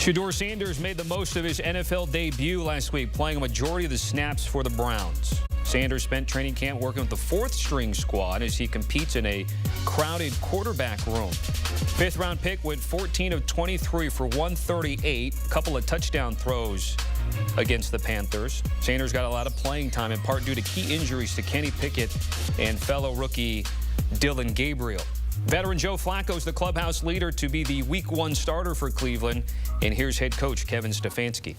Shedeur Sanders made the most of his NFL debut last week, playing a majority of the snaps for the Browns. Sanders spent training camp working with the fourth-string squad as he competes in a crowded quarterback room. Fifth-round pick went 14 of 23 for 138, a couple of touchdown throws against the Panthers. Sanders got a lot of playing time, in part due to key injuries to Kenny Pickett and fellow rookie Dillon Gabriel. Veteran Joe Flacco is the clubhouse leader to be the Week 1 starter for Cleveland. And here's head coach Kevin Stefanski.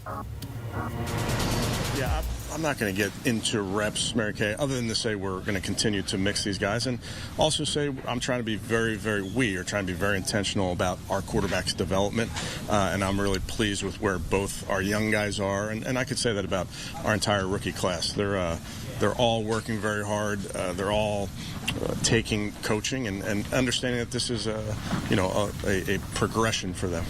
Yeah, I'm not going to get into reps, Mary Kay, other than to say we're going to continue to mix these guys, and also say I'm trying to be very very intentional about our quarterback's development, and I'm really pleased with where both our young guys are, and I could say that about our entire rookie class. They're all working very hard. They're all taking coaching and understanding that this is a progression for them.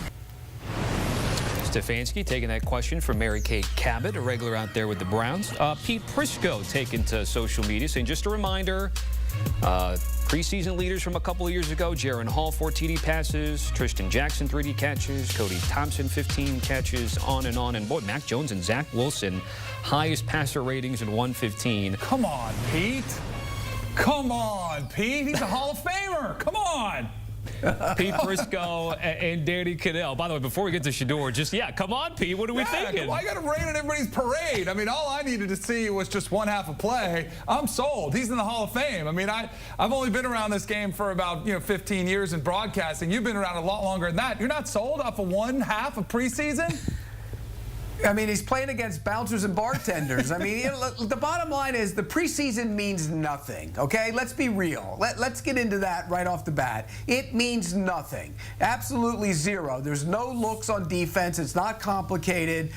Stefanski taking that question from Mary Kay Cabot, a regular out there with the Browns. Pete Prisco taken to social media, saying just a reminder, preseason leaders from a couple of years ago, Jaron Hall 4 TD passes, Tristan Jackson 3D catches, Cody Thompson 15 catches, on. And boy, Mac Jones and Zach Wilson, highest passer ratings in 115. Come on, Pete. Come on, Pete. He's a Hall of Famer. Come on. Pete Prisco and Danny Kanell. By the way, before we get to Shedeur, come on, Pete. What are we thinking? I got to rain on everybody's parade. I mean, all I needed to see was just one half a play. I'm sold. He's in the Hall of Fame. I mean, I've only been around this game for about 15 years in broadcasting. You've been around a lot longer than that. You're not sold off of one half of preseason? I mean, he's playing against bouncers and bartenders. I mean, the bottom line is the preseason means nothing, okay? Let's be real. Let's get into that right off the bat. It means nothing. Absolutely zero. There's no looks on defense. It's not complicated.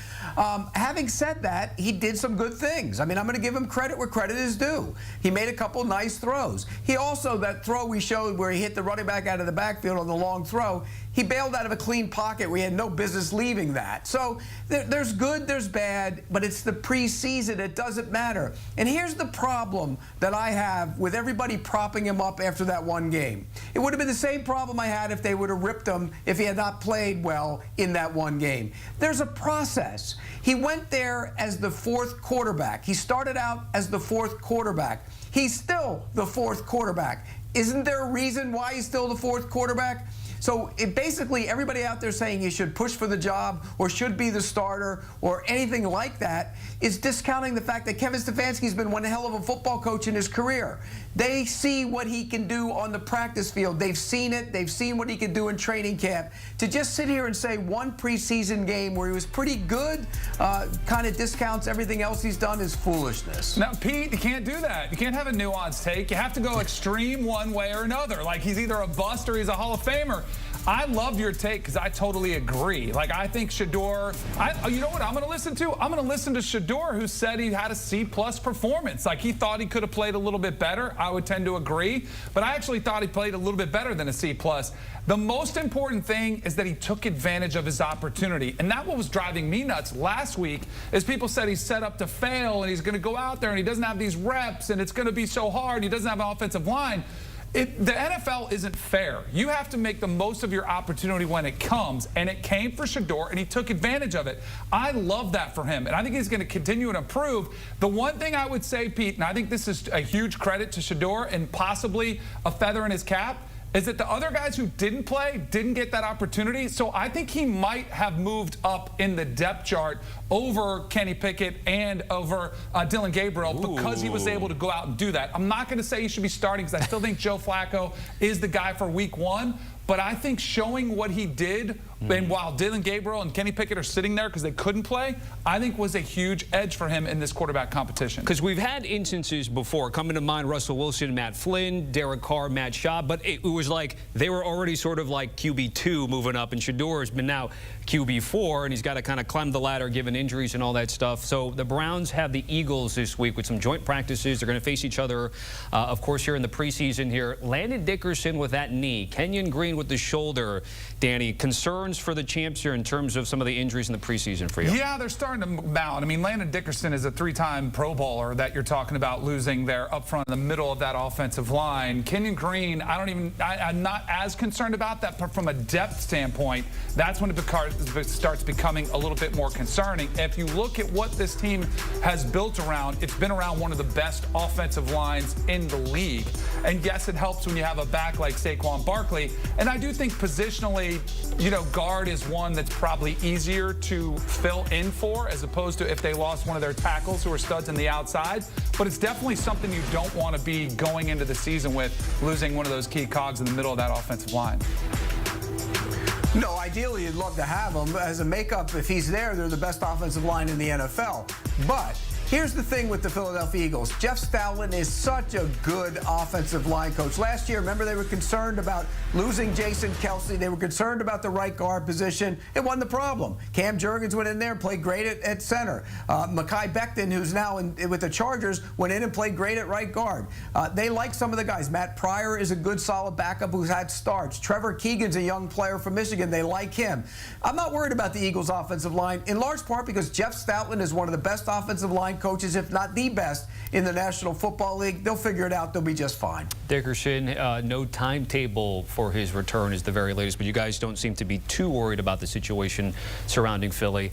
Having said that, he did some good things. I mean, I'm going to give him credit where credit is due. He made a couple nice throws. He also, that throw we showed where he hit the running back out of the backfield on the long throw, he bailed out of a clean pocket where he had no business leaving that. So there's good, there's bad, but it's the preseason. It doesn't matter. And here's the problem that I have with everybody propping him up after that one game. It would have been the same problem I had if they would have ripped him if he had not played well in that one game. There's a process. He went there as the fourth quarterback. He started out as the fourth quarterback. He's still the fourth quarterback. Isn't there a reason why he's still the fourth quarterback? So basically everybody out there saying he should push for the job or should be the starter or anything like that is discounting the fact that Kevin Stefanski's been one hell of a football coach in his career. They see what he can do on the practice field. They've seen it. They've seen what he can do in training camp. To just sit here and say one preseason game where he was pretty good kind of discounts everything else he's done is foolishness. Now, Pete, you can't do that. You can't have a nuanced take. You have to go extreme one way or another. Like he's either a bust or he's a Hall of Famer. I love your take because I totally agree. Like, I think Shedeur, you know what I'm going to listen to? I'm going to listen to Shedeur, who said he had a C+ performance. Like, he thought he could have played a little bit better. I would tend to agree. But I actually thought he played a little bit better than a C+. The most important thing is that he took advantage of his opportunity. And that what was driving me nuts last week is people said he's set up to fail and he's going to go out there and he doesn't have these reps and it's going to be so hard. He doesn't have an offensive line. The NFL isn't fair. You have to make the most of your opportunity when it comes, and it came for Shedeur, and he took advantage of it. I love that for him, and I think he's going to continue to improve. The one thing I would say, Pete, and I think this is a huge credit to Shedeur and possibly a feather in his cap, is that the other guys who didn't play didn't get that opportunity. So I think he might have moved up in the depth chart over Kenny Pickett and over Dillon Gabriel because he was able to go out and do that. I'm not going to say he should be starting because I still think Joe Flacco is the guy for Week 1. But I think showing what he did, and while Dillon Gabriel and Kenny Pickett are sitting there because they couldn't play, I think was a huge edge for him in this quarterback competition. Because we've had instances before, coming to mind Russell Wilson, Matt Flynn, Derek Carr, Matt Schaub, but it was like they were already sort of like QB2 moving up, and Shedeur has been now QB4, and he's got to kind of climb the ladder given injuries and all that stuff. So the Browns have the Eagles this week with some joint practices. They're going to face each other, of course, here in the preseason here. Landon Dickerson with that knee. Kenyon Green with the shoulder. Danny, concerns concerns for the champs here in terms of some of the injuries in the preseason for you? Yeah, they're starting to mount. I mean, Landon Dickerson is a 3-time Pro Bowler that you're talking about losing there up front in the middle of that offensive line. Kenyon Green, I'm not as concerned about that, but from a depth standpoint, that's when it starts becoming a little bit more concerning. If you look at what this team has built around, it's been around one of the best offensive lines in the league. And yes, it helps when you have a back like Saquon Barkley. And I do think positionally, guard is one that's probably easier to fill in for as opposed to if they lost one of their tackles who are studs on the outside. But it's definitely something you don't want to be going into the season with, losing one of those key cogs in the middle of that offensive line. No, ideally you'd love to have him. As a makeup, if he's there, they're the best offensive line in the NFL. But here's the thing with the Philadelphia Eagles. Jeff Stoutland is such a good offensive line coach. Last year, remember, they were concerned about losing Jason Kelsey. They were concerned about the right guard position. It wasn't the problem. Cam Jurgens went in there and played great at center. Mekhi Becton, who's now with the Chargers, went in and played great at right guard. They like some of the guys. Matt Pryor is a good, solid backup who's had starts. Trevor Keegan's a young player from Michigan. They like him. I'm not worried about the Eagles' offensive line, in large part because Jeff Stoutland is one of the best offensive line coaches, if not the best, in the National Football League. They'll figure it out. They'll be just fine. Dickerson, no timetable for his return is the very latest, but you guys don't seem to be too worried about the situation surrounding Philly.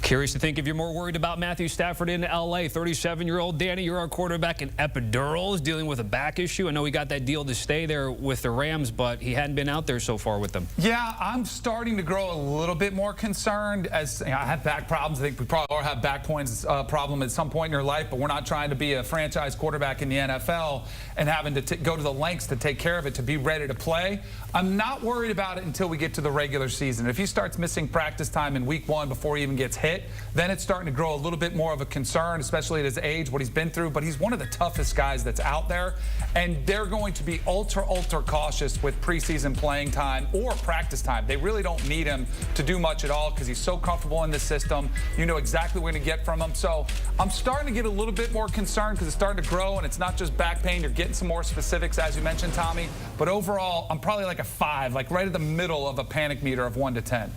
Curious to think if you're more worried about Matthew Stafford in L.A. 37-year-old Danny, you're our quarterback in epidurals, dealing with a back issue. I know he got that deal to stay there with the Rams, but he hadn't been out there so far with them. Yeah, I'm starting to grow a little bit more concerned. As I have back problems. I think we probably all have back problem at some point in your life, but we're not trying to be a franchise quarterback in the NFL and having to go to the lengths to take care of it to be ready to play. I'm not worried about it until we get to the regular season. If he starts missing practice time in week 1 before he even gets hit, then it's starting to grow a little bit more of a concern, especially at his age, what he's been through. But he's one of the toughest guys that's out there, and they're going to be ultra cautious with preseason playing time or practice time. They really don't need him to do much at all because he's so comfortable in the system. You know exactly what you're going to get from him. So I'm starting to get a little bit more concerned because it's starting to grow, and it's not just back pain. You're getting some more specifics, as you mentioned, Tommy. But overall, I'm probably like a 5, like right at the middle of a panic meter of 1 to 10.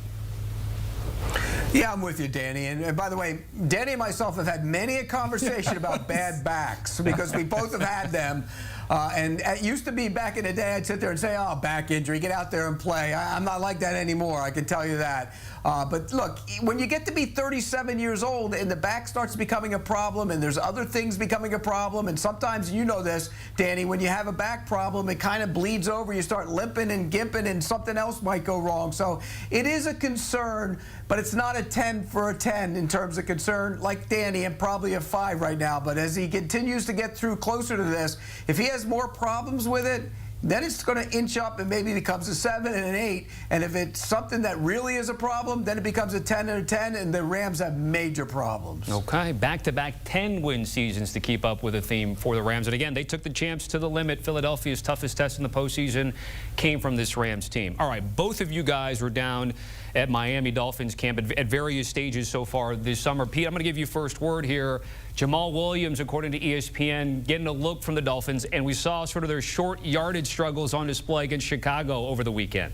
Yeah, I'm with you, Danny. And by the way, Danny and myself have had many a conversation about bad backs because we both have had them. And it used to be back in the day, I'd sit there and say, oh, back injury, get out there and play. I'm not like that anymore, I can tell you that. But look, when you get to be 37 years old and the back starts becoming a problem and there's other things becoming a problem, and sometimes you know this, Danny, when you have a back problem, it kind of bleeds over. You start limping and gimping and something else might go wrong. So it is a concern, but it's not a 10 for a 10 in terms of concern like Danny, and probably a 5 right now. But as he continues to get through closer to this, if he has more problems with it, then it's going to inch up and maybe becomes a 7 and an 8. And if it's something that really is a problem, then it becomes a 10 and a 10, and the Rams have major problems. Okay, back-to-back 10-win seasons to keep up with a theme for the Rams. And again, they took the champs to the limit. Philadelphia's toughest test in the postseason came from this Rams team. All right, both of you guys were down at Miami Dolphins camp at various stages so far this summer. Pete, I'm going to give you first word here. Jamaal Williams, according to ESPN, getting a look from the Dolphins, and we saw sort of their short yardage struggles on display against Chicago over the weekend.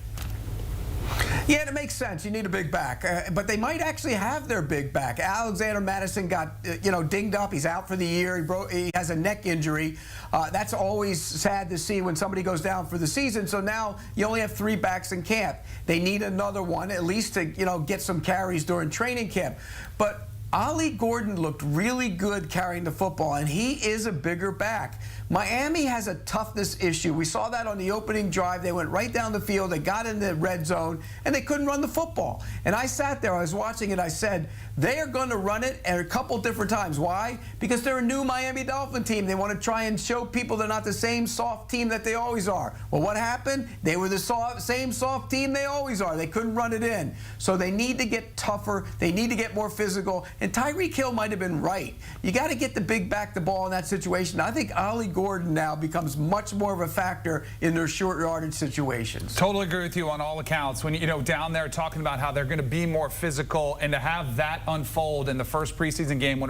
Yeah, it makes sense. You need a big back. But they might actually have their big back. Alexander Madison got, dinged up. He's out for the year. He has a neck injury. That's always sad to see when somebody goes down for the season. So now you only have 3 backs in camp. They need another one, at least to, get some carries during training camp. But Ollie Gordon looked really good carrying the football, and he is a bigger back. Miami has a toughness issue. We saw that on the opening drive. They went right down the field. They got in the red zone, and they couldn't run the football. And I sat there. I was watching it. I said, they are going to run it at a couple different times. Why? Because they're a new Miami Dolphin team. They want to try and show people they're not the same soft team that they always are. Well, what happened? They were the same soft team they always are. They couldn't run it in. So they need to get tougher. They need to get more physical. And Tyreek Hill might have been right. You got to get the big back the ball in that situation. I think Ollie Gordon now becomes much more of a factor in their short yardage situations. Totally agree with you on all accounts. When, down there talking about how they're going to be more physical, and to have that unfold in the first preseason game when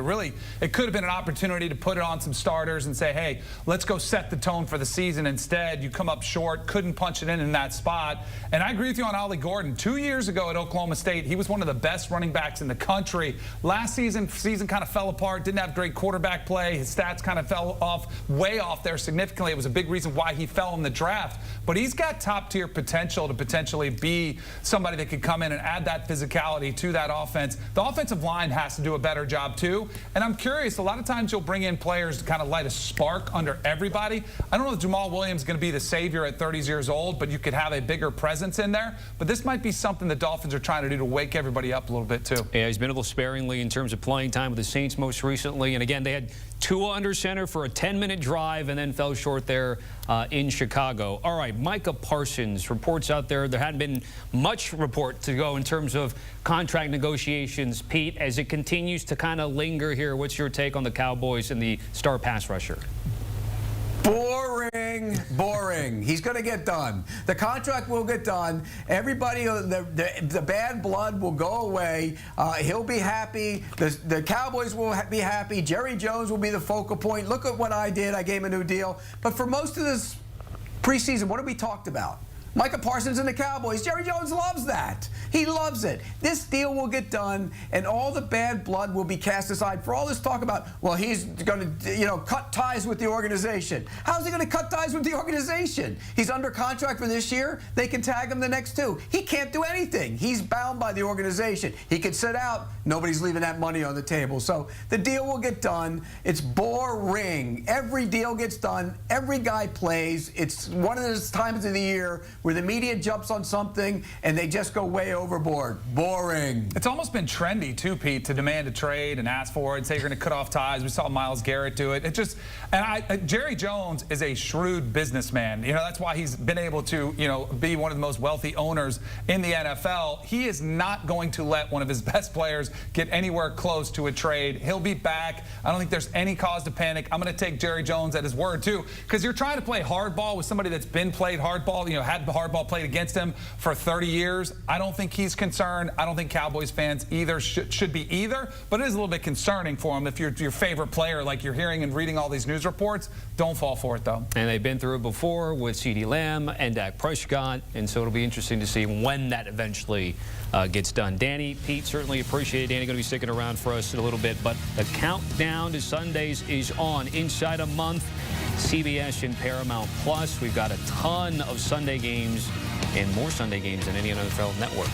it could have been an opportunity to put it on some starters and say, hey, let's go set the tone for the season. Instead, you come up short, couldn't punch it in that spot. And I agree with you on Ollie Gordon. 2 years ago at Oklahoma State, he was one of the best running backs in the country. Last season kind of fell apart, didn't have great quarterback play. His stats kind of fell way off there significantly. It was a big reason why he fell in the draft. But he's got top-tier potential to potentially be somebody that could come in and add that physicality to that offense. The offensive line has to do a better job, too. And I'm curious, a lot of times you'll bring in players to kind of light a spark under everybody. I don't know if Jamaal Williams is going to be the savior at 30 years old, but you could have a bigger presence in there. But this might be something the Dolphins are trying to do to wake everybody up a little bit, too. Yeah, he's been a little sparingly in terms of playing time with the Saints most recently. And again, they had Tua under center for a 10-minute drive and then fell short there in Chicago. All right, Micah Parsons, reports out there. There hadn't been much report to go in terms of contract negotiations. Pete, as it continues to kind of linger here, what's your take on the Cowboys and the star pass rusher? Boring. He's going to get done. The contract will get done. Everybody, the bad blood will go away. He'll be happy. The Cowboys will be happy. Jerry Jones will be the focal point. Look at what I did. I gave him a new deal. But for most of this preseason, what have we talked about? Micah Parsons and the Cowboys. Jerry Jones loves that. He loves it. This deal will get done, and all the bad blood will be cast aside. For all this talk about, well, he's going to, cut ties with the organization. How's he going to cut ties with the organization? He's under contract for this year. They can tag him the next 2. He can't do anything. He's bound by the organization. He could sit out. Nobody's leaving that money on the table. So the deal will get done. It's boring. Every deal gets done. Every guy plays. It's one of those times of the year where the media jumps on something and they just go way overboard. Boring. It's almost been trendy, too, Pete, to demand a trade and ask for it and say you're going to cut off ties. We saw Myles Garrett do it. Jerry Jones is a shrewd businessman. That's why he's been able to, be one of the most wealthy owners in the NFL. He is not going to let one of his best players get anywhere close to a trade. He'll be back. I don't think there's any cause to panic. I'm going to take Jerry Jones at his word, too, because you're trying to play hardball with somebody that's been played hardball, had the hardball played against him for 30 years. I don't think he's concerned. I don't think Cowboys fans either should be either, but it is a little bit concerning for him if you're your favorite player, like you're hearing and reading all these news reports. Don't fall for it, though. And they've been through it before with CeeDee Lamb and Dak Prescott, and so it'll be interesting to see when that eventually gets done. Danny, Pete, certainly appreciate it. Danny going to be sticking around for us in a little bit, but the countdown to Sundays is on. Inside a month, CBS and Paramount Plus. We've got a ton of Sunday games and more Sunday games than any NFL network.